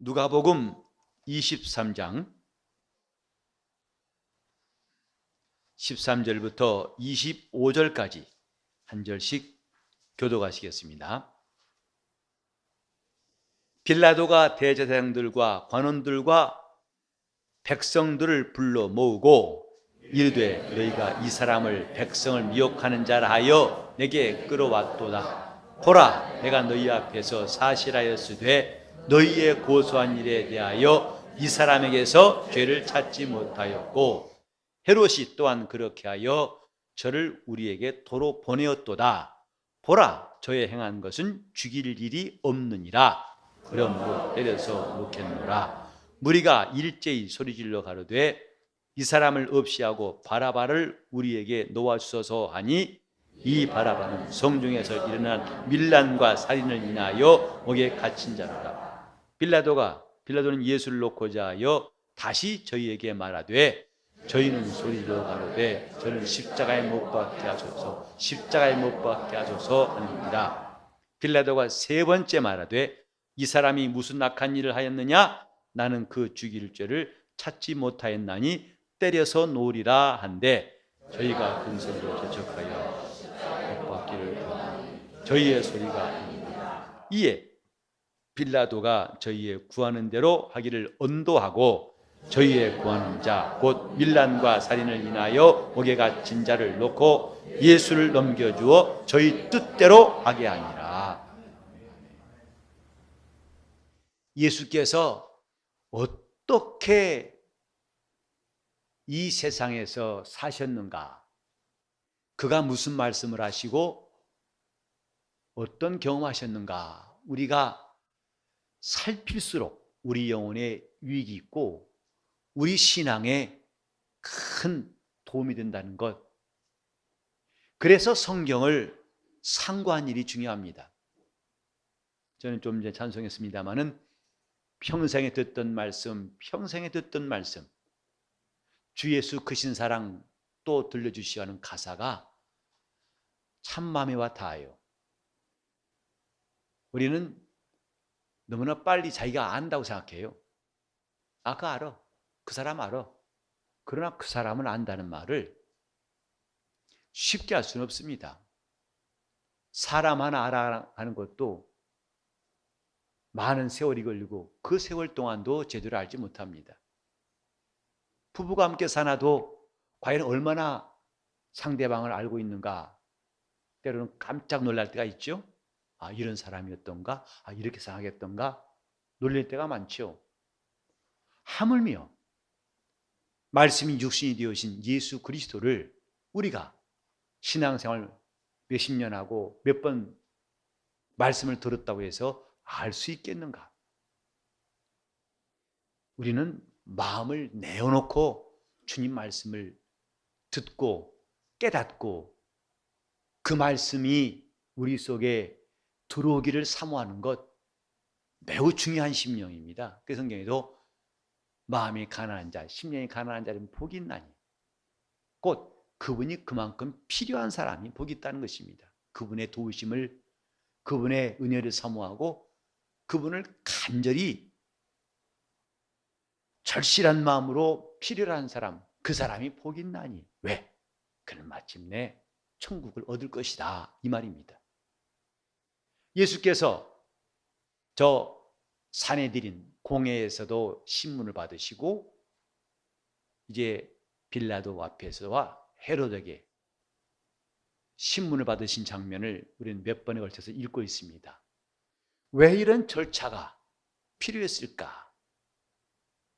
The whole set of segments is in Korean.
누가복음 23장 13절부터 25절까지 한 절씩 교독하시겠습니다. 빌라도가 대제사장들과 관원들과 백성들을 불러 모으고 이르되 너희가 이 사람을 백성을 미혹하는 자라 하여 내게 끌어왔도다. 보라, 내가 너희 앞에서 사실하였으되 너희의 고소한 일에 대하여 이 사람에게서 죄를 찾지 못하였고 헤롯이 또한 그렇게 하여 저를 우리에게 도로 보내었도다. 보라, 저의 행한 것은 죽일 일이 없느니라. 그러므로 때려서 놓겠노라. 무리가 일제히 소리질러 가로되 이 사람을 없이하고 바라바를 우리에게 놓아주소서 하니 이 바라바는 성중에서 일어난 밀란과 살인을 인하여 옥에 갇힌 자로라. 빌라도는 예수를 놓고자 하여 다시 저희에게 말하되 저희는 소리질러 가로되 저는 십자가에 못 박게 하소서, 십자가에 못 박게 하소서 하느니라. 빌라도가 세 번째 말하되 이 사람이 무슨 악한 일을 하였느냐? 나는 그 죽일 죄를 찾지 못하였나니 때려서 놓으리라 한데 저희가 근성으로 저촉하여 못 박기를 구하니 저희의 소리가 아닙니다. 이에 빌라도가 저희의 구하는 대로 하기를 언도하고 저희의 구하는 자 곧 밀란과 살인을 인하여 옥에 갇힌 자를 놓고 예수를 넘겨주어 저희 뜻대로 하게 하니라. 예수께서 어떻게 이 세상에서 사셨는가? 그가 무슨 말씀을 하시고 어떤 경험하셨는가? 우리가 살필수록 우리 영혼에 유익이 있고 우리 신앙에 큰 도움이 된다는 것. 그래서 성경을 상고한 일이 중요합니다. 저는 좀 전에 찬송했습니다마는 평생에 듣던 말씀, 주 예수 크신 사랑 또 들려주시오 하는 가사가 참 마음에 와 닿아요. 우리는 너무나 빨리 자기가 안다고 생각해요. 그거 알아. 그 사람 알아. 그러나 그 사람은 안다는 말을 쉽게 할 수는 없습니다. 사람 하나 알아가는 것도 많은 세월이 걸리고 그 세월 동안도 제대로 알지 못합니다. 부부가 함께 사나도 과연 얼마나 상대방을 알고 있는가 때로는 깜짝 놀랄 때가 있죠. 이런 사람이었던가? 이렇게 생각했던가? 놀랄 때가 많죠. 하물며 말씀이 육신이 되어신 예수 그리스도를 우리가 신앙생활 몇십 년 하고 몇 번 말씀을 들었다고 해서 알 수 있겠는가? 우리는 마음을 내어놓고 주님 말씀을 듣고 깨닫고 그 말씀이 우리 속에 들어오기를 사모하는 것 매우 중요한 심령입니다. 그 성경에도 마음이 가난한 자, 심령이 가난한 자는 복이 있나니 곧 그분이 그만큼 필요한 사람이 복이 있다는 것입니다. 그분의 도우심을, 그분의 은혜를 사모하고 그분을 간절히 절실한 마음으로 필요로 한 사람, 그 사람이 복이 있나니. 왜? 그는 마침내 천국을 얻을 것이다, 이 말입니다. 예수께서 저 사내들인 공회에서도 신문을 받으시고 이제 빌라도 앞에서와 헤롯에게 신문을 받으신 장면을 우리는 몇 번에 걸쳐서 읽고 있습니다. 왜 이런 절차가 필요했을까?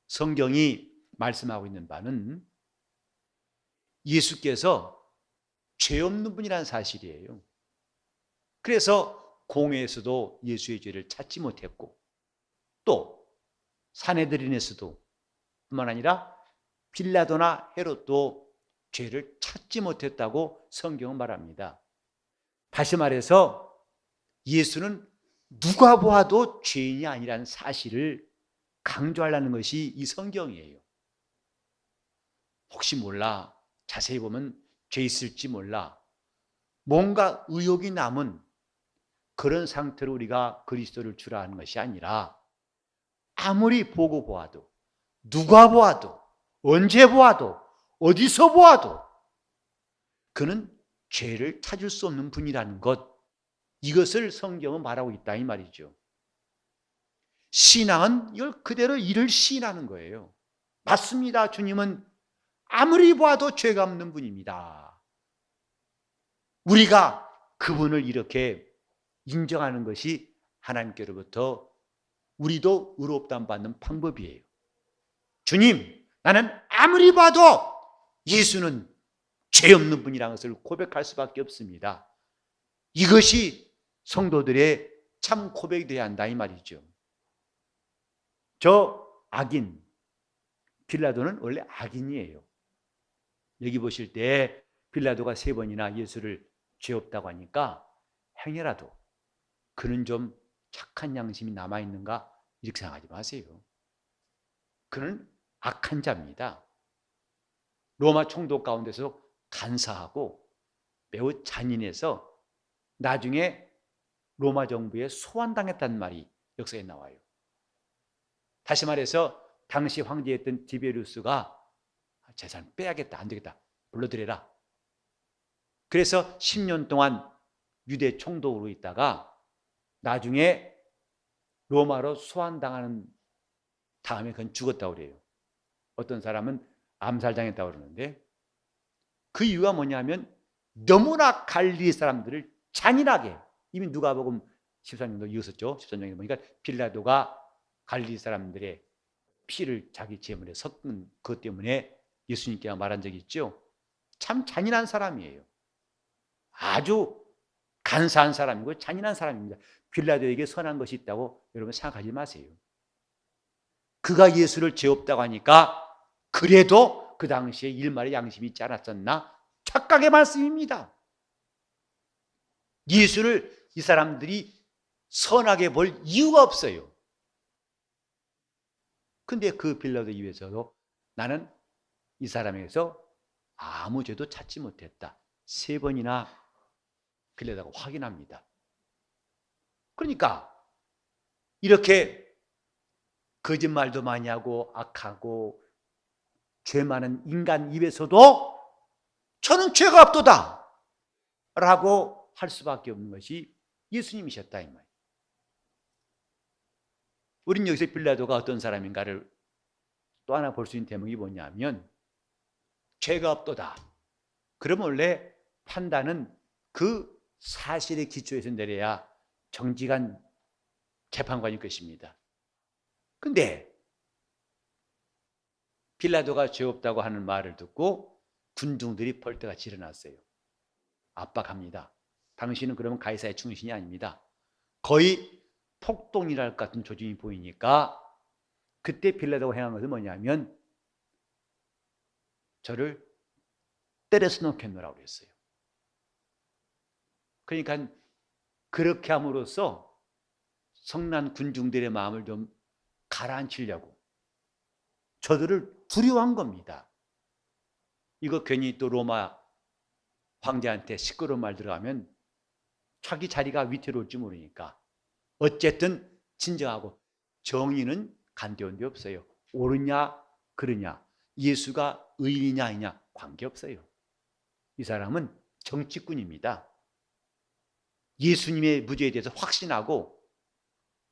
성경이 말씀하고 있는 바는 예수께서 죄 없는 분이라는 사실이에요. 그래서 공회에서도 예수의 죄를 찾지 못했고 또 사내들인에서도 뿐만 아니라 빌라도나 헤롯도 죄를 찾지 못했다고 성경은 말합니다. 다시 말해서 예수는 누가 보아도 죄인이 아니라는 사실을 강조하려는 것이 이 성경이에요. 혹시 몰라, 자세히 보면 죄 있을지 몰라, 뭔가 의혹이 남은 그런 상태로 우리가 그리스도를 주라 하는 것이 아니라 아무리 보고 보아도, 누가 보아도, 언제 보아도, 어디서 보아도 그는 죄를 찾을 수 없는 분이라는 것, 이것을 성경은 말하고 있다 이 말이죠. 신앙은 이걸 그대로 이를 시인하는 거예요. 맞습니다. 주님은 아무리 보아도 죄가 없는 분입니다. 우리가 그분을 이렇게 인정하는 것이 하나님께로부터 우리도 의롭다함 받는 방법이에요. 주님, 나는 아무리 봐도 예수는 죄 없는 분이라는 것을 고백할 수밖에 없습니다. 이것이 성도들의 참 고백이 되어야 한다 이 말이죠. 저 악인 빌라도는 원래 악인이에요. 여기 보실 때 빌라도가 3번이나 예수를 죄 없다고 하니까 행여라도 그는 좀 착한 양심이 남아있는가 이렇게 생각하지 마세요. 그는 악한 자입니다. 로마 총독 가운데서 간사하고 매우 잔인해서 나중에 로마 정부에 소환당했다는 말이 역사에 나와요. 다시 말해서 당시 황제였던 디베리우스가 재산 빼야겠다, 안 되겠다, 불러들여라. 그래서 10년 동안 유대 총독으로 있다가 나중에 로마로 소환당하는 다음에 그건 죽었다고 그래요. 어떤 사람은 암살당했다고 그러는데 그 이유가 뭐냐면 너무나 갈릴리 사람들을 잔인하게, 이미 누가복음 13장도 이었었죠. 13장에 보니까 빌라도가 갈릴리 사람들의 피를 자기 제물에 섞은 그것 때문에 예수님께 말한 적이 있죠. 참 잔인한 사람이에요. 아주 간사한 사람이고 잔인한 사람입니다. 빌라도에게 선한 것이 있다고 여러분 생각하지 마세요. 그가 예수를 죄 없다고 하니까 그래도 그 당시에 일말의 양심이 있지 않았었나? 착각의 말씀입니다. 예수를 이 사람들이 선하게 볼 이유가 없어요. 근데 그 빌라도 입에서도 나는 이 사람에게서 아무 죄도 찾지 못했다. 3번이나 빌라도가 확인합니다. 그러니까 이렇게 거짓말도 많이 하고 악하고 죄 많은 인간 입에서도 저는 죄가 없도다 라고 할 수밖에 없는 것이 예수님이셨다 이 말이에요. 우린 여기서 빌라도가 어떤 사람인가를 또 하나 볼 수 있는 대목이 뭐냐면 죄가 없도다. 그러면 원래 판단은 그 사실의 기초에서 내려야 정직한 재판관일 것입니다. 근데 빌라도가 죄 없다고 하는 말을 듣고 군중들이 벌떼같이 일어났어요. 압박합니다. 당신은 그러면 가이사의 충신이 아닙니다. 거의 폭동이랄 것 같은 조짐이 보이니까 그때 빌라도가 행한 것은 뭐냐면 저를 때려서 놓겠노라고 그랬어요. 그러니까 그렇게 함으로써 성난 군중들의 마음을 좀 가라앉히려고 저들을 두려워한 겁니다. 이거 괜히 또 로마 황제한테 시끄러운 말 들어가면 자기 자리가 위태로울지 모르니까 어쨌든 진정하고 정의는 간대온 데 없어요. 옳으냐 그르냐 예수가 의인이냐 아니냐 관계없어요. 이 사람은 정치꾼입니다. 예수님의 무죄에 대해서 확신하고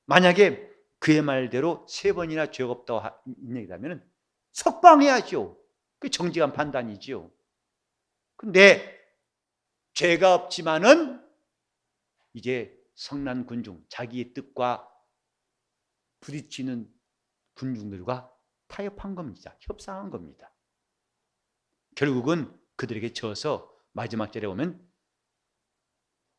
만약에 그의 말대로 3번이나 죄가 없다고 얘기하면 석방해야죠. 그게 정직한 판단이지요. 근데 죄가 없지만은 이제 성난 군중, 자기의 뜻과 부딪히는 군중들과 타협한 겁니다. 협상한 겁니다. 결국은 그들에게 져서 마지막 절에 보면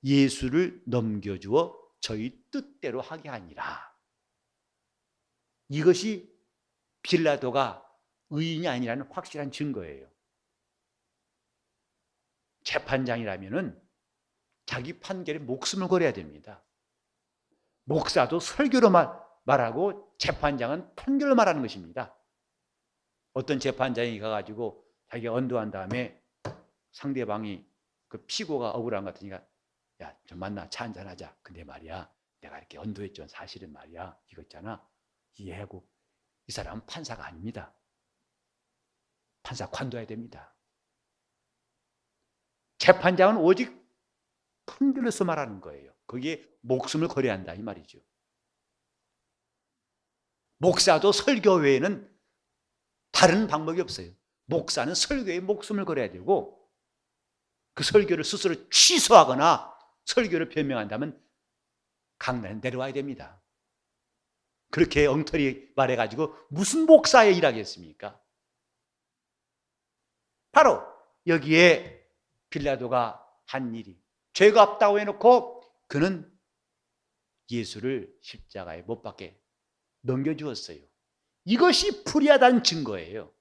예수를 넘겨주어 저희 뜻대로 하게 하니라. 이것이 빌라도가 의인이 아니라는 확실한 증거예요. 재판장이라면은 자기 판결에 목숨을 걸어야 됩니다. 목사도 설교로 말하고 재판장은 판결로 말하는 것입니다. 어떤 재판장이 가가지고 자기가 언도한 다음에 상대방이 그 피고가 억울한 것 같으니까 야, 좀 만나 차 한잔하자. 근데 말이야 내가 이렇게 언도했죠. 사실은 말이야 이거 있잖아. 이해하고 이 사람은 판사가 아닙니다. 판사 관둬야 됩니다. 재판장은 오직 판결로서 말하는 거예요. 거기에 목숨을 걸어야 한다 이 말이죠. 목사도 설교 외에는 다른 방법이 없어요. 목사는 설교에 목숨을 걸어야 되고 그 설교를 스스로 취소하거나 설교를 변명한다면 강단에 내려와야 됩니다. 그렇게 엉터리 말해가지고 무슨 목사의 일하겠습니까? 바로 여기에 빌라도가 한 일이 죄가 없다고 해놓고 그는 예수를 십자가에 못 박게 넘겨주었어요. 이것이 불의하다는 증거예요.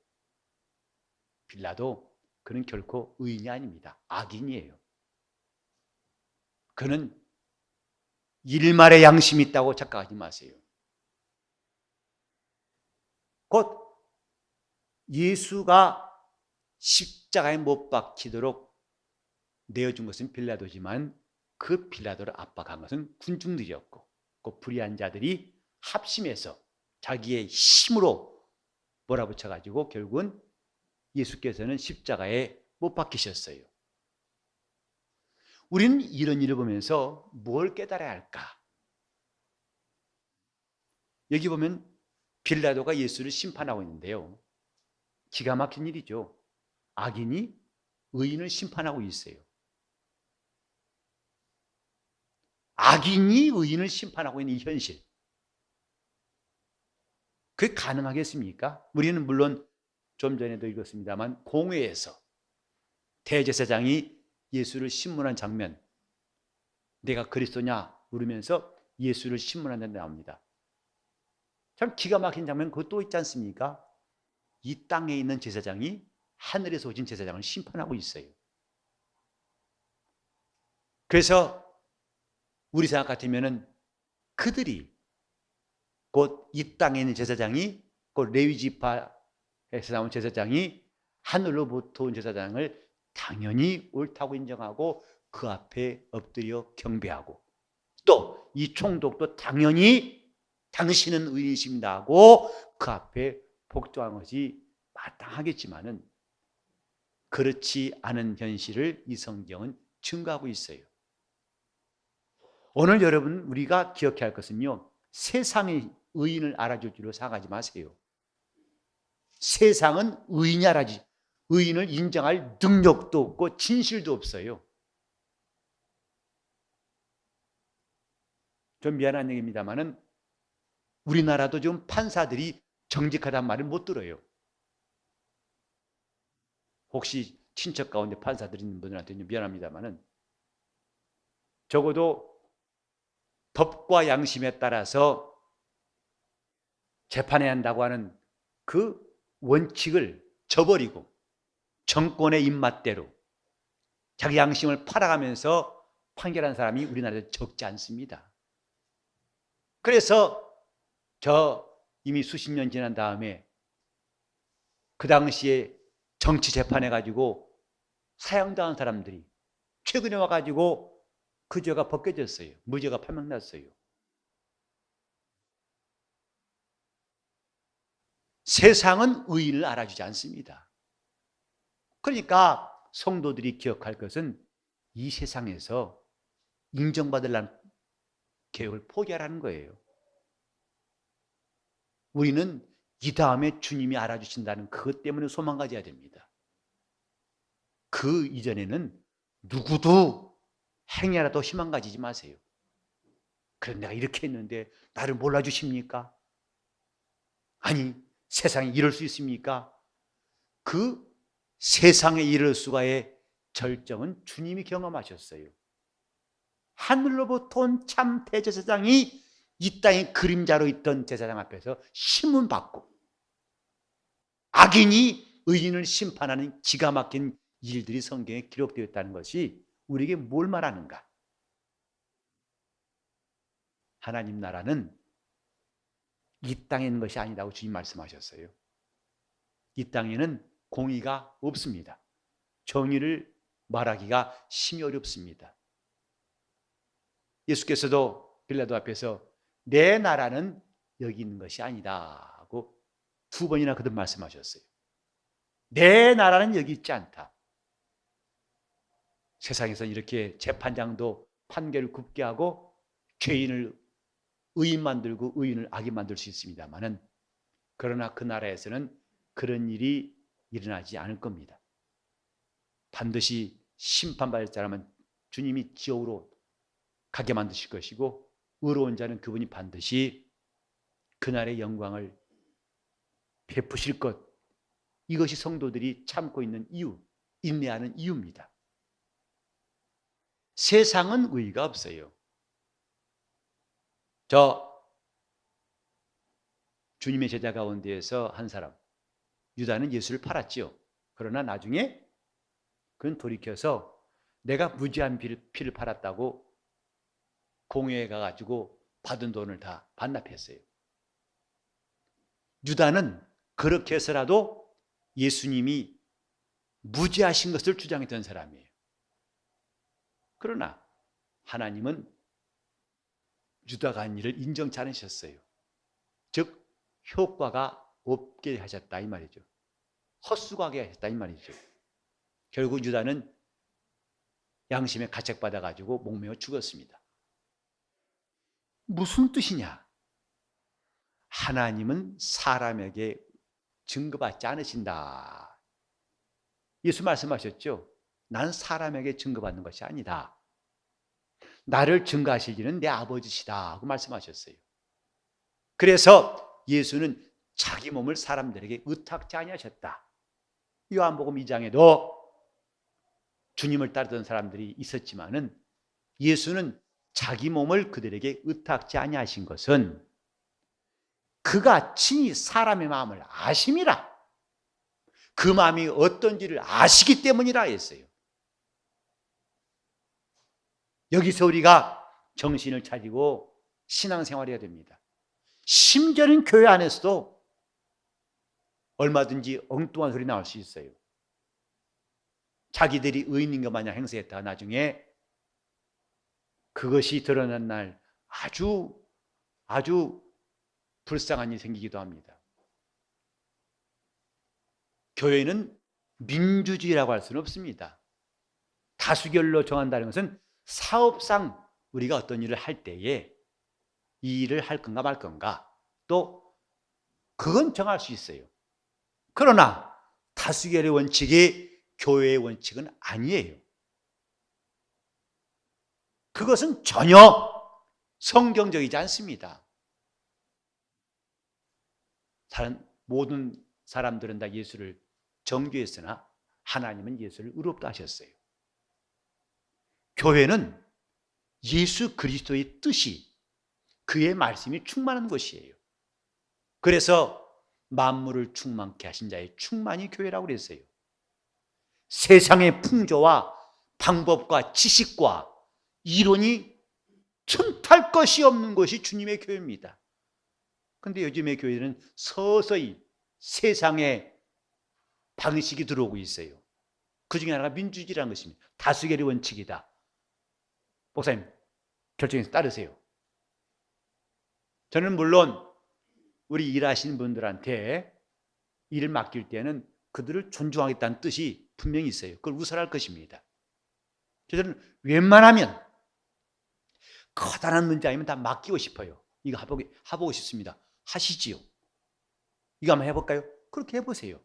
빌라도 그는 결코 의인이 아닙니다. 악인이에요. 그는 일말의 양심이 있다고 착각하지 마세요. 곧 예수가 십자가에 못 박히도록 내어준 것은 빌라도지만 그 빌라도를 압박한 것은 군중들이었고 그 불의한 자들이 합심해서 자기의 힘으로 몰아붙여가지고 결국은 예수께서는 십자가에 못 박히셨어요. 우리는 이런 일을 보면서 뭘 깨달아야 할까? 여기 보면 빌라도가 예수를 심판하고 있는데요. 기가 막힌 일이죠. 악인이 의인을 심판하고 있어요. 악인이 의인을 심판하고 있는 이 현실. 그게 가능하겠습니까? 우리는 물론 좀 전에도 읽었습니다만 공회에서 대제사장이 예수를 신문한 장면, 내가 그리스도냐 물으면서 예수를 신문한 데 나옵니다. 참 기가 막힌 장면 그것도 있지 않습니까? 이 땅에 있는 제사장이 하늘에서 오신 제사장을 심판하고 있어요. 그래서 우리 생각 같으면은 그들이 곧 이 땅에 있는 제사장이 곧 레위 지파에서 나온 제사장이 하늘로부터 온 제사장을 당연히 옳다고 인정하고 그 앞에 엎드려 경배하고 또 이 총독도 당연히 당신은 의인이십니다 하고 그 앞에 복종한 것이 마땅하겠지만은 그렇지 않은 현실을 이 성경은 증거하고 있어요. 오늘 여러분 우리가 기억해야 할 것은요, 세상이 의인을 알아줄 줄로 생각하지 마세요. 세상은 의인이 알아지, 의인을 인정할 능력도 없고 진실도 없어요. 좀 미안한 얘기입니다만은 우리나라도 지금 판사들이 정직하다는 말을 못 들어요. 혹시 친척 가운데 판사들 있는 분들한테는 미안합니다만은 적어도 법과 양심에 따라서 재판해야 한다고 하는 그 원칙을 저버리고 정권의 입맛대로 자기 양심을 팔아가면서 판결한 사람이 우리나라에 적지 않습니다. 그래서 저 이미 수십 년 지난 다음에 그 당시에 정치 재판해가지고 사형당한 사람들이 최근에 와가지고 그 죄가 벗겨졌어요. 무죄가 판명났어요. 세상은 의인을 알아주지 않습니다. 그러니까 성도들이 기억할 것은 이 세상에서 인정받으려는 계획을 포기하라는 거예요. 우리는 이 다음에 주님이 알아주신다는 그것 때문에 소망 가져야 됩니다. 그 이전에는 누구도 행여라도 희망 가지지 마세요. 그럼 내가 이렇게 했는데 나를 몰라주십니까? 아니 세상에 이럴 수 있습니까? 그 세상에 이럴 수가의 절정은 주님이 경험하셨어요. 하늘로부터 온 참 대제사장이 이 땅의 그림자로 있던 제사장 앞에서 심문받고 악인이 의인을 심판하는 기가 막힌 일들이 성경에 기록되어 있다는 것이 우리에게 뭘 말하는가? 하나님 나라는 이 땅에 있는 것이 아니라고 주님 말씀하셨어요. 이 땅에는 공의가 없습니다. 정의를 말하기가 심히 어렵습니다. 예수께서도 빌라도 앞에서 내 나라는 여기는 것이 아니다 하고 2번이나 거듭 말씀하셨어요. 내 나라는 여기 있지 않다. 세상에서 이렇게 재판장도 판결을 굽게 하고 죄인을 의인 만들고 의인을 악인 만들 수 있습니다만은, 그러나 그 나라에서는 그런 일이 일어나지 않을 겁니다. 반드시 심판받을 사람은 주님이 지옥으로 가게 만드실 것이고, 의로운 자는 그분이 반드시 그날의 영광을 베푸실 것. 이것이 성도들이 참고 있는 이유, 인내하는 이유입니다. 세상은 의의가 없어요. 저 주님의 제자 가운데에서 한 사람, 유다는 예수를 팔았지요. 그러나 나중에 그는 돌이켜서 내가 무지한 피를 팔았다고 공회에 가가지고 받은 돈을 다 반납했어요. 유다는 그렇게 해서라도 예수님이 무지하신 것을 주장했던 사람이에요. 그러나 하나님은 유다가 한 일을 인정치 않으셨어요. 즉 효과가 없게 하셨다 이 말이죠. 헛수고하게 하셨다 이 말이죠. 결국 유다는 양심에 가책받아 가지고 목매어 죽었습니다. 무슨 뜻이냐? 하나님은 사람에게 증거받지 않으신다. 예수 말씀하셨죠. 난 사람에게 증거받는 것이 아니다. 나를 증거하실 이는 내 아버지시다 하고 말씀하셨어요. 그래서 예수는 자기 몸을 사람들에게 의탁지 아니하셨다. 요한복음 2장에도 주님을 따르던 사람들이 있었지만은 예수는 자기 몸을 그들에게 의탁지 아니하신 것은 그가 친히 사람의 마음을 아심이라, 그 마음이 어떤지를 아시기 때문이라 했어요. 여기서 우리가 정신을 차리고 신앙생활해야 됩니다. 심지어는 교회 안에서도 얼마든지 엉뚱한 소리 나올 수 있어요. 자기들이 의인인 것 마냥 행세했다가 나중에 그것이 드러난 날 아주 불쌍한 일이 생기기도 합니다. 교회는 민주주의라고 할 수는 없습니다. 다수결로 정한다는 것은 사업상 우리가 어떤 일을 할 때에 이 일을 할 건가 말 건가, 또 그건 정할 수 있어요. 그러나 다수결의 원칙이 교회의 원칙은 아니에요. 그것은 전혀 성경적이지 않습니다. 모든 사람들은 다 예수를 정죄했으나 하나님은 예수를 의롭다 하셨어요. 교회는 예수 그리스도의 뜻이, 그의 말씀이 충만한 것이에요. 그래서 만물을 충만케 하신 자의 충만이 교회라고 그랬어요. 세상의 풍조와 방법과 지식과 이론이 틈탈 것이 없는 것이 주님의 교회입니다. 그런데 요즘의 교회는 서서히 세상의 방식이 들어오고 있어요. 그 중에 하나가 민주주의라는 것입니다. 다수결의 원칙이다. 목사님, 결정해서 따르세요. 저는 물론 우리 일하시는 분들한테 일을 맡길 때는 그들을 존중하겠다는 뜻이 분명히 있어요. 그걸 우선할 것입니다. 저는 웬만하면 커다란 문제 아니면 다 맡기고 싶어요. 이거 해보고 싶습니다. 하시지요. 이거 한번 해볼까요? 그렇게 해보세요.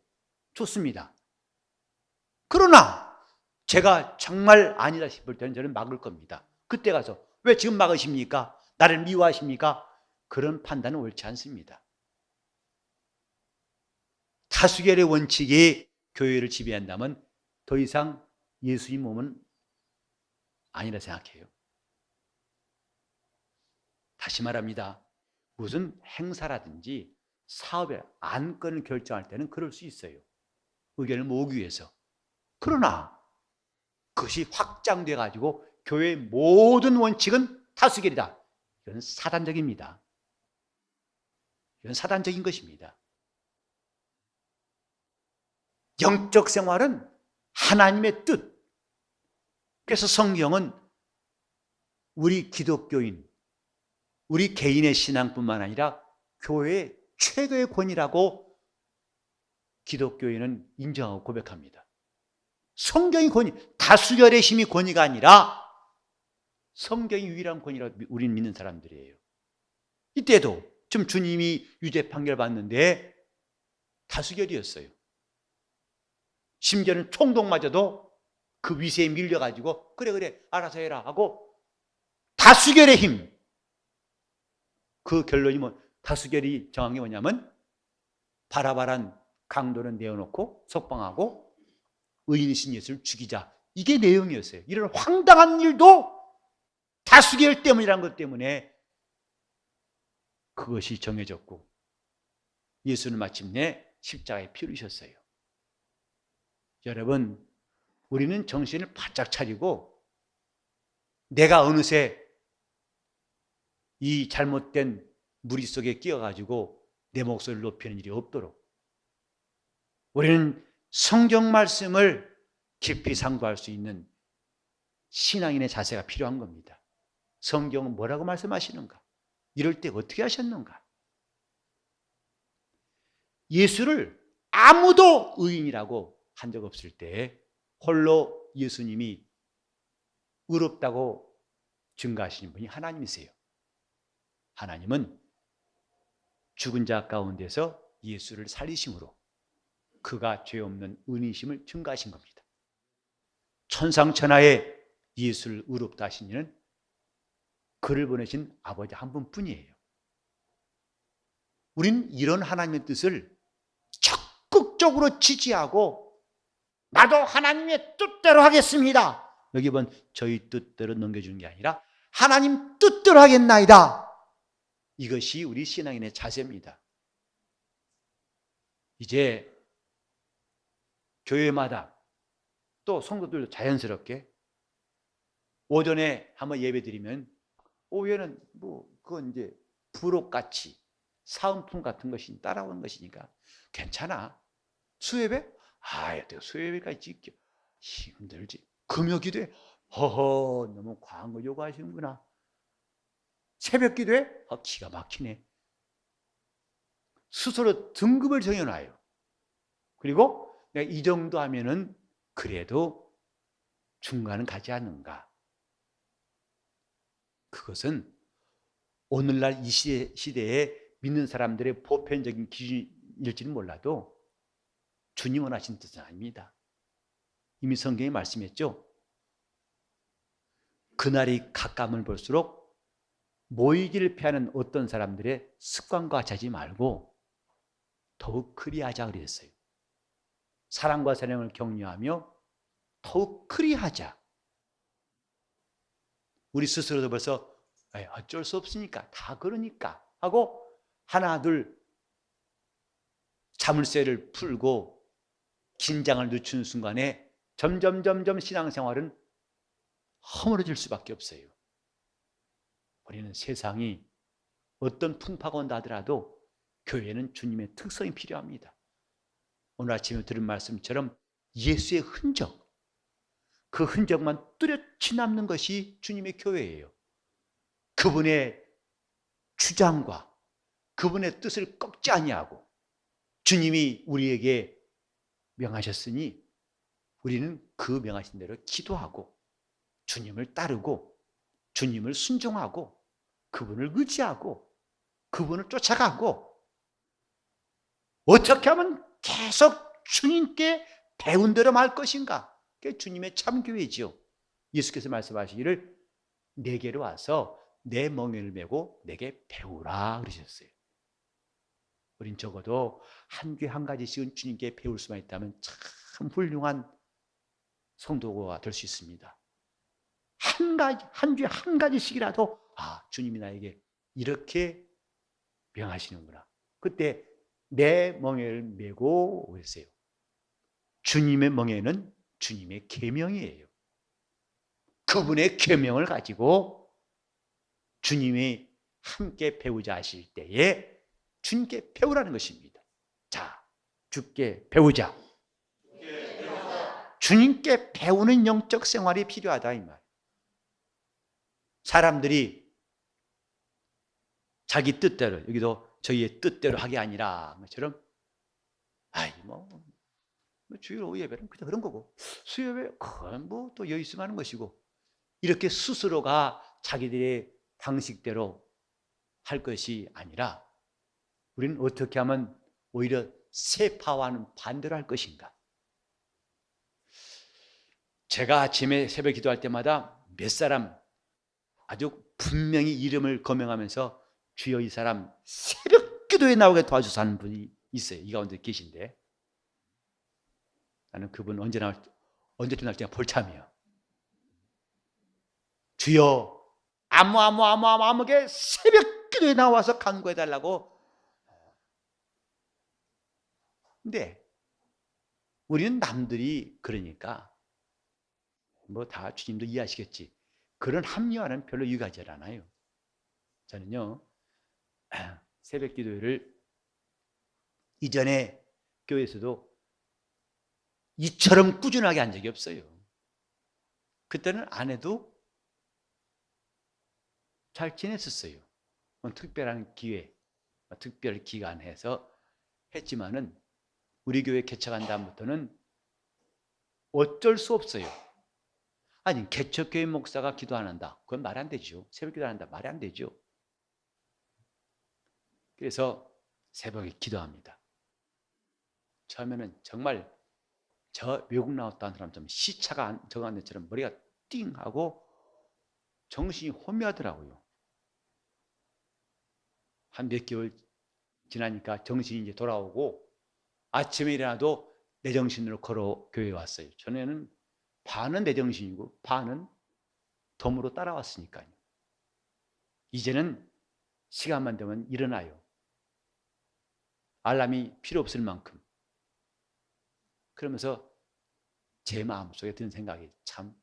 좋습니다. 그러나 제가 정말 아니다 싶을 때는 저는 막을 겁니다. 그때 가서 왜 지금 막으십니까? 나를 미워하십니까? 그런 판단은 옳지 않습니다. 다수결의 원칙이 교회를 지배한다면 더 이상 예수의 몸은 아니라 생각해요. 다시 말합니다. 무슨 행사라든지 사업의 안건을 결정할 때는 그럴 수 있어요. 의견을 모으기 위해서. 그러나 그것이 확장돼 가지고 교회의 모든 원칙은 다수결이다. 이건 사단적입니다. 이건 사단적인 것입니다. 영적 생활은 하나님의 뜻. 그래서 성경은 우리 기독교인, 우리 개인의 신앙뿐만 아니라 교회의 최고의 권위라고 기독교인은 인정하고 고백합니다. 성경이 권위, 다수결의 힘이 권위가 아니라 성경이 유일한 권위라고 우리는 믿는 사람들이에요. 이때도 지금 주님이 유죄 판결 받는데 다수결이었어요. 심지어는 총독마저도 그 위세에 밀려가지고 그래 알아서 해라 하고 다수결의 힘. 그 결론이 다수결이 정한 게 뭐냐면 바라바란 강도는 내어놓고 석방하고 의인이신 예수를 죽이자. 이게 내용이었어요. 이런 황당한 일도 다수결 때문이라는 것 때문에 그것이 정해졌고 예수는 마침내 십자가에 피 흘리셨어요. 여러분, 우리는 정신을 바짝 차리고 내가 어느새 이 잘못된 무리 속에 끼어가지고 내 목소리를 높이는 일이 없도록 우리는 성경 말씀을 깊이 상고할 수 있는 신앙인의 자세가 필요한 겁니다. 성경은 뭐라고 말씀하시는가? 이럴 때 어떻게 하셨는가? 예수를 아무도 의인이라고 한 적 없을 때 홀로 예수님이 의롭다고 증거하시는 분이 하나님이세요. 하나님은 죽은 자 가운데서 예수를 살리심으로 그가 죄 없는 의인심을 증거하신 겁니다. 천상천하에 예수를 의롭다 하신 이는 그를 보내신 아버지 한 분뿐이에요. 우리는 이런 하나님의 뜻을 적극적으로 지지하고 나도 하나님의 뜻대로 하겠습니다. 여기 본 저희 뜻대로 넘겨주는 게 아니라 하나님 뜻대로 하겠나이다. 이것이 우리 신앙인의 자세입니다. 이제 교회마다 또 성도들도 자연스럽게 오전에 한번 예배 드리면 오후에는 그건 이제 부록같이 사은품 같은 것이 따라오는 것이니까 괜찮아. 수예배? 수예배까지 찍기 힘들지. 금요기도에 허허 너무 과한 거 요구하시는구나. 새벽기도에 기가 막히네. 스스로 등급을 정해놔요. 그리고 내가 이 정도 하면은 그래도 중간은 가지 않는가. 그것은 오늘날 이 시대에 믿는 사람들의 보편적인 기준일지는 몰라도 주님 원하신 뜻은 아닙니다. 이미 성경에 말씀했죠. 그날이 가까움을 볼수록 모이기를 피하는 어떤 사람들의 습관과 같이 하지 말고 더욱 그리하자 그랬어요. 사랑과 사랑을 격려하며 더욱 그리하자. 우리 스스로도 벌써 어쩔 수 없으니까 다 그러니까 하고 하나 둘 자물쇠를 풀고 긴장을 늦추는 순간에 점점 신앙생활은 허물어질 수밖에 없어요. 우리는 세상이 어떤 풍파가 온다 하더라도 교회는 주님의 특성이 필요합니다. 오늘 아침에 들은 말씀처럼 예수의 흔적, 그 흔적만 뚜렷이 남는 것이 주님의 교회예요. 그분의 주장과 그분의 뜻을 꺾지 아니하고 주님이 우리에게 명하셨으니 우리는 그 명하신 대로 기도하고 주님을 따르고 주님을 순종하고 그분을 의지하고 그분을 쫓아가고 어떻게 하면 계속 주님께 배운 대로 말 것인가? 그게 주님의 참교회지요. 예수께서 말씀하시기를 내게로 와서 내 멍에를 메고 내게 배우라 그러셨어요. 우린 적어도 한 귀 한 가지씩은 주님께 배울 수만 있다면 참 훌륭한 성도가 될 수 있습니다. 한 귀 한 가지씩이라도 주님이 나에게 이렇게 명하시는구나. 그때 내 멍에를 메고 오세요. 주님의 멍에는 주님의 계명이에요. 그분의 계명을 가지고 주님이 함께 배우자 하실 때에 주님께 배우라는 것입니다. 자, 주께 배우자. 주님께 배우는 영적 생활이 필요하다 이 말. 사람들이 자기 뜻대로 여기도 저희의 뜻대로 하게 아니라 것처럼 주일 오후 예배는 그냥 그런 거고 수요예배 그건 또 여유 있으면 하는 것이고 이렇게 스스로가 자기들의 방식대로 할 것이 아니라 우리는 어떻게 하면 오히려 세파와는 반대로 할 것인가? 제가 아침에 새벽 기도할 때마다 몇 사람 아주 분명히 이름을 거명하면서 주여 이 사람 새벽 기도에 나오게 도와주셔서 하는 분이 있어요. 이 가운데 계신데 나는 그분 언제쯤 나올지 볼참이에요. 주여 아무게 새벽 기도에 나와서 간구해달라고. 근데 우리는 남들이 그러니까 다 주님도 이해하시겠지. 그런 합리화는 별로 유익하지 않아요. 저는요 새벽 기도를 이전에 교회에서도 이처럼 꾸준하게 한 적이 없어요. 그때는 안 해도 잘 지냈었어요. 특별한 기회, 특별 기간해서 했지만은 우리 교회 개척한 다음부터는 어쩔 수 없어요. 아니 개척교회 목사가 기도 안 한다. 그건 말 안 되죠. 새벽 기도 안 한다. 말이 안 되죠. 그래서 새벽에 기도합니다. 처음에는 정말 저 외국 나왔다는 사람처럼 시차가 정한 데처럼 머리가 띵 하고 정신이 혼미하더라고요. 한 몇 개월 지나니까 정신이 이제 돌아오고 아침에 일어나도 내 정신으로 걸어 교회에 왔어요. 전에는 반은 내 정신이고 반은 덤으로 따라왔으니까요. 이제는 시간만 되면 일어나요. 알람이 필요 없을 만큼. 그러면서 제 마음속에 드는 생각이 참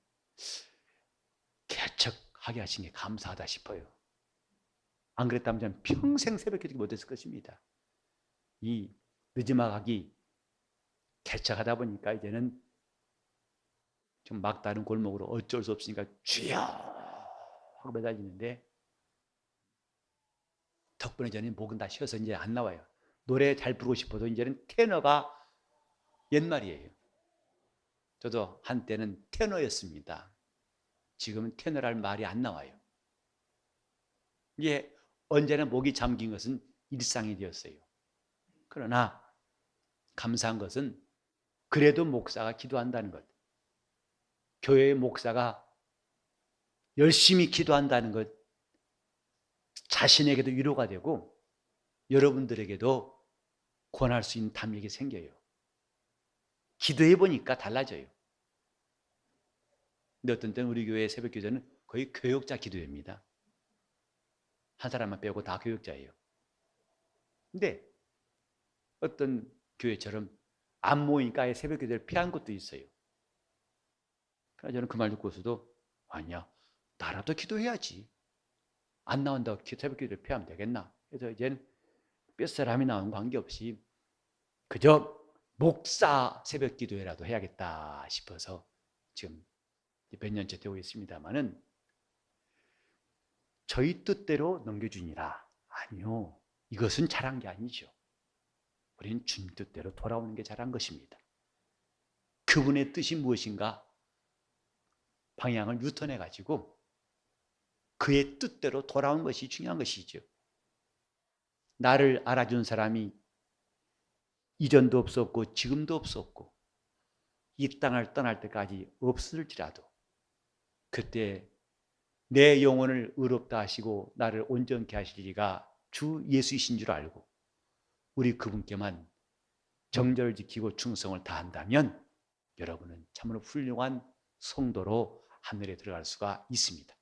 개척하게 하신 게 감사하다 싶어요. 안 그랬다면 저는 평생 새벽 기도 못했을 것입니다. 이 늦지막하기 개척하다 보니까 이제는 좀 막다른 골목으로 어쩔 수 없으니까 주여 하고 매달리는데 덕분에 저는 목은 다 쉬어서 이제 안 나와요. 노래 잘 부르고 싶어도 이제는 테너가 옛말이에요. 저도 한때는 테너였습니다. 지금은 테너랄 말이 안 나와요. 이게 언제나 목이 잠긴 것은 일상이 되었어요. 그러나 감사한 것은 그래도 목사가 기도한다는 것, 교회의 목사가 열심히 기도한다는 것 자신에게도 위로가 되고 여러분들에게도 권할 수 있는 담력이 생겨요. 기도해 보니까 달라져요. 근데 어떤 때는 우리 교회 새벽 기도는 거의 교역자 기도입니다. 한 사람만 빼고 다 교역자예요. 근데 어떤 교회처럼 안 모이니까 아예 새벽 기도를 피한 것도 있어요. 그래서 저는 그 말 듣고서도 아니야, 나라도 기도해야지. 안 나온다고 새벽 기도를 피하면 되겠나? 그래서 이제는 몇 사람이 나온 관계없이 그저 목사 새벽 기도회라도 해야겠다 싶어서 지금 몇 년째 되고 있습니다만은 저희 뜻대로 넘겨주니라. 아니요. 이것은 잘한 게 아니죠. 우리는 주님 뜻대로 돌아오는 게 잘한 것입니다. 그분의 뜻이 무엇인가 방향을 유턴해 가지고 그의 뜻대로 돌아온 것이 중요한 것이죠. 나를 알아준 사람이 이전도 없었고 지금도 없었고 이 땅을 떠날 때까지 없을지라도 그때 내 영혼을 의롭다 하시고 나를 온전케 하시리가 주 예수이신 줄 알고 우리 그분께만 정절을 지키고 충성을 다한다면 여러분은 참으로 훌륭한 성도로 하늘에 들어갈 수가 있습니다.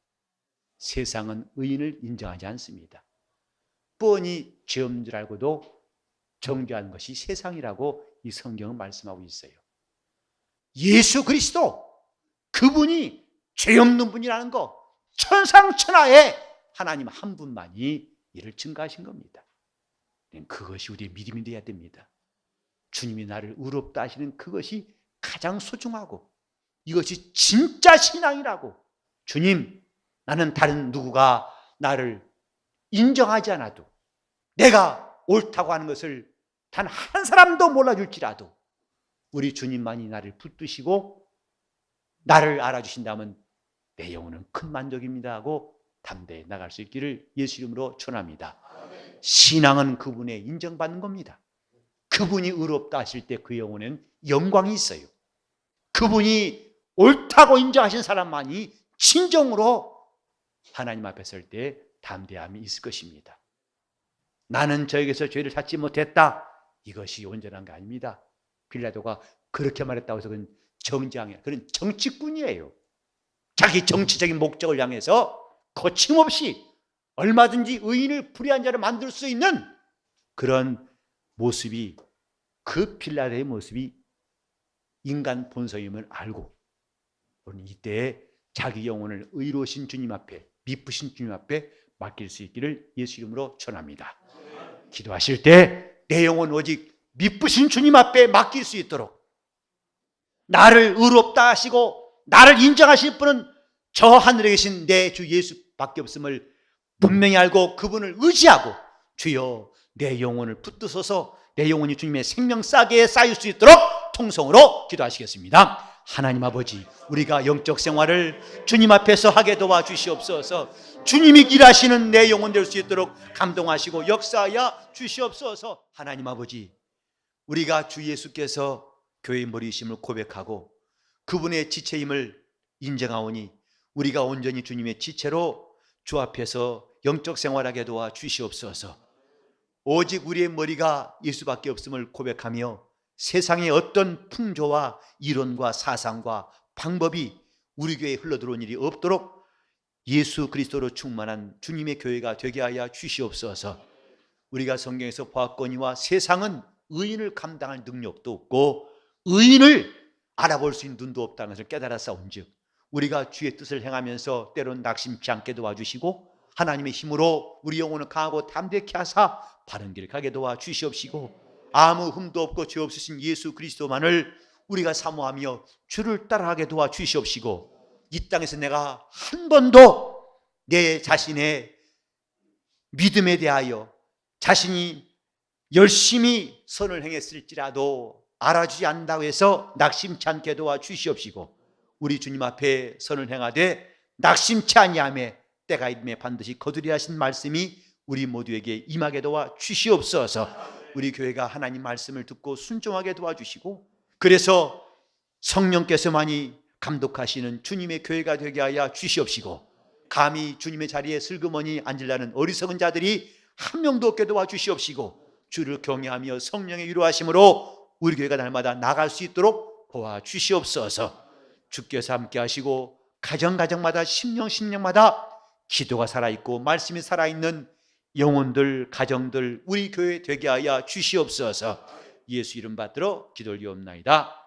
세상은 의인을 인정하지 않습니다. 뻔히 죄 없는 줄 알고도 정죄하는 것이 세상이라고 이 성경은 말씀하고 있어요. 예수 그리스도 그분이 죄 없는 분이라는 거 천상천하에 하나님 한 분만이 이를 증거하신 겁니다. 그것이 우리의 믿음이 되어야 됩니다. 주님이 나를 의롭다 하시는 그것이 가장 소중하고 이것이 진짜 신앙이라고. 주님, 나는 다른 누구가 나를 인정하지 않아도 내가 옳다고 하는 것을 단 한 사람도 몰라줄지라도 우리 주님만이 나를 붙드시고 나를 알아주신다면 내 영혼은 큰 만족입니다 하고 담대히 나갈 수 있기를 예수 이름으로 축원합니다. 신앙은 그분의 인정받는 겁니다. 그분이 의롭다 하실 때 그 영혼에는 영광이 있어요. 그분이 옳다고 인정하신 사람만이 진정으로 하나님 앞에 설 때 담대함이 있을 것입니다. 나는 저에게서 죄를 찾지 못했다. 이것이 온전한 게 아닙니다. 빌라도가 그렇게 말했다고 해서 그건 정지하냐, 그런 정치꾼이에요. 자기 정치적인 목적을 향해서 거침없이 얼마든지 의인을 불의한 자를 만들 수 있는 그런 모습이, 그 빌라도의 모습이 인간 본성임을 알고 우리는 이때에 자기 영혼을 의로우신 주님 앞에, 미쁘신 주님 앞에 맡길 수 있기를 예수 이름으로 전합니다. 기도하실 때 내 영혼 오직 미쁘신 주님 앞에 맡길 수 있도록, 나를 의롭다 하시고 나를 인정하실 분은 저 하늘에 계신 내 주 예수밖에 없음을 분명히 알고 그분을 의지하고, 주여 내 영혼을 붙드소서, 내 영혼이 주님의 생명 싸게 쌓일 수 있도록 통성으로 기도하시겠습니다. 하나님 아버지, 우리가 영적 생활을 주님 앞에서 하게 도와주시옵소서. 주님이 일하시는 내 영혼 될 수 있도록 감동하시고 역사하여 주시옵소서. 하나님 아버지, 우리가 주 예수께서 교회의 머리이심을 고백하고 그분의 지체임을 인정하오니 우리가 온전히 주님의 지체로 주 앞에서 영적 생활하게 도와주시옵소서. 오직 우리의 머리가 예수밖에 없음을 고백하며 세상의 어떤 풍조와 이론과 사상과 방법이 우리 교회에 흘러들어온 일이 없도록 예수 그리스도로 충만한 주님의 교회가 되게 하여 주시옵소서. 우리가 성경에서 보았거니와 세상은 의인을 감당할 능력도 없고 의인을 알아볼 수 있는 눈도 없다는 것을 깨달았사온즉 우리가 주의 뜻을 행하면서 때론 낙심치 않게 도와주시고 하나님의 힘으로 우리 영혼을 강하고 담대케 하사 바른 길 가게 도와주시옵시고, 아무 흠도 없고 죄 없으신 예수 그리스도만을 우리가 사모하며 주를 따라가게 도와주시옵시고, 이 땅에서 내가 한 번도 내 자신의 믿음에 대하여 자신이 열심히 선을 행했을지라도 알아주지 않는다고 해서 낙심치 않게 도와주시옵시고, 우리 주님 앞에 선을 행하되 낙심치 아니하며 때가 이름에 반드시 거두리라 하신 말씀이 우리 모두에게 임하게 도와주시옵소서. 우리 교회가 하나님 말씀을 듣고 순종하게 도와주시고, 그래서 성령께서만이 감독하시는 주님의 교회가 되게 하여 주시옵시고, 감히 주님의 자리에 슬그머니 앉으려는 어리석은 자들이 한 명도 없게 도와주시옵시고, 주를 경외하며 성령의 위로하심으로 우리 교회가 날마다 나갈 수 있도록 도와주시옵소서. 주께서 함께 하시고 가정마다 심령마다 기도가 살아있고 말씀이 살아있는 영혼들, 가정들, 우리 교회 되게 하여 주시옵소서. 예수 이름 받들어 기도를 드리옵나이다.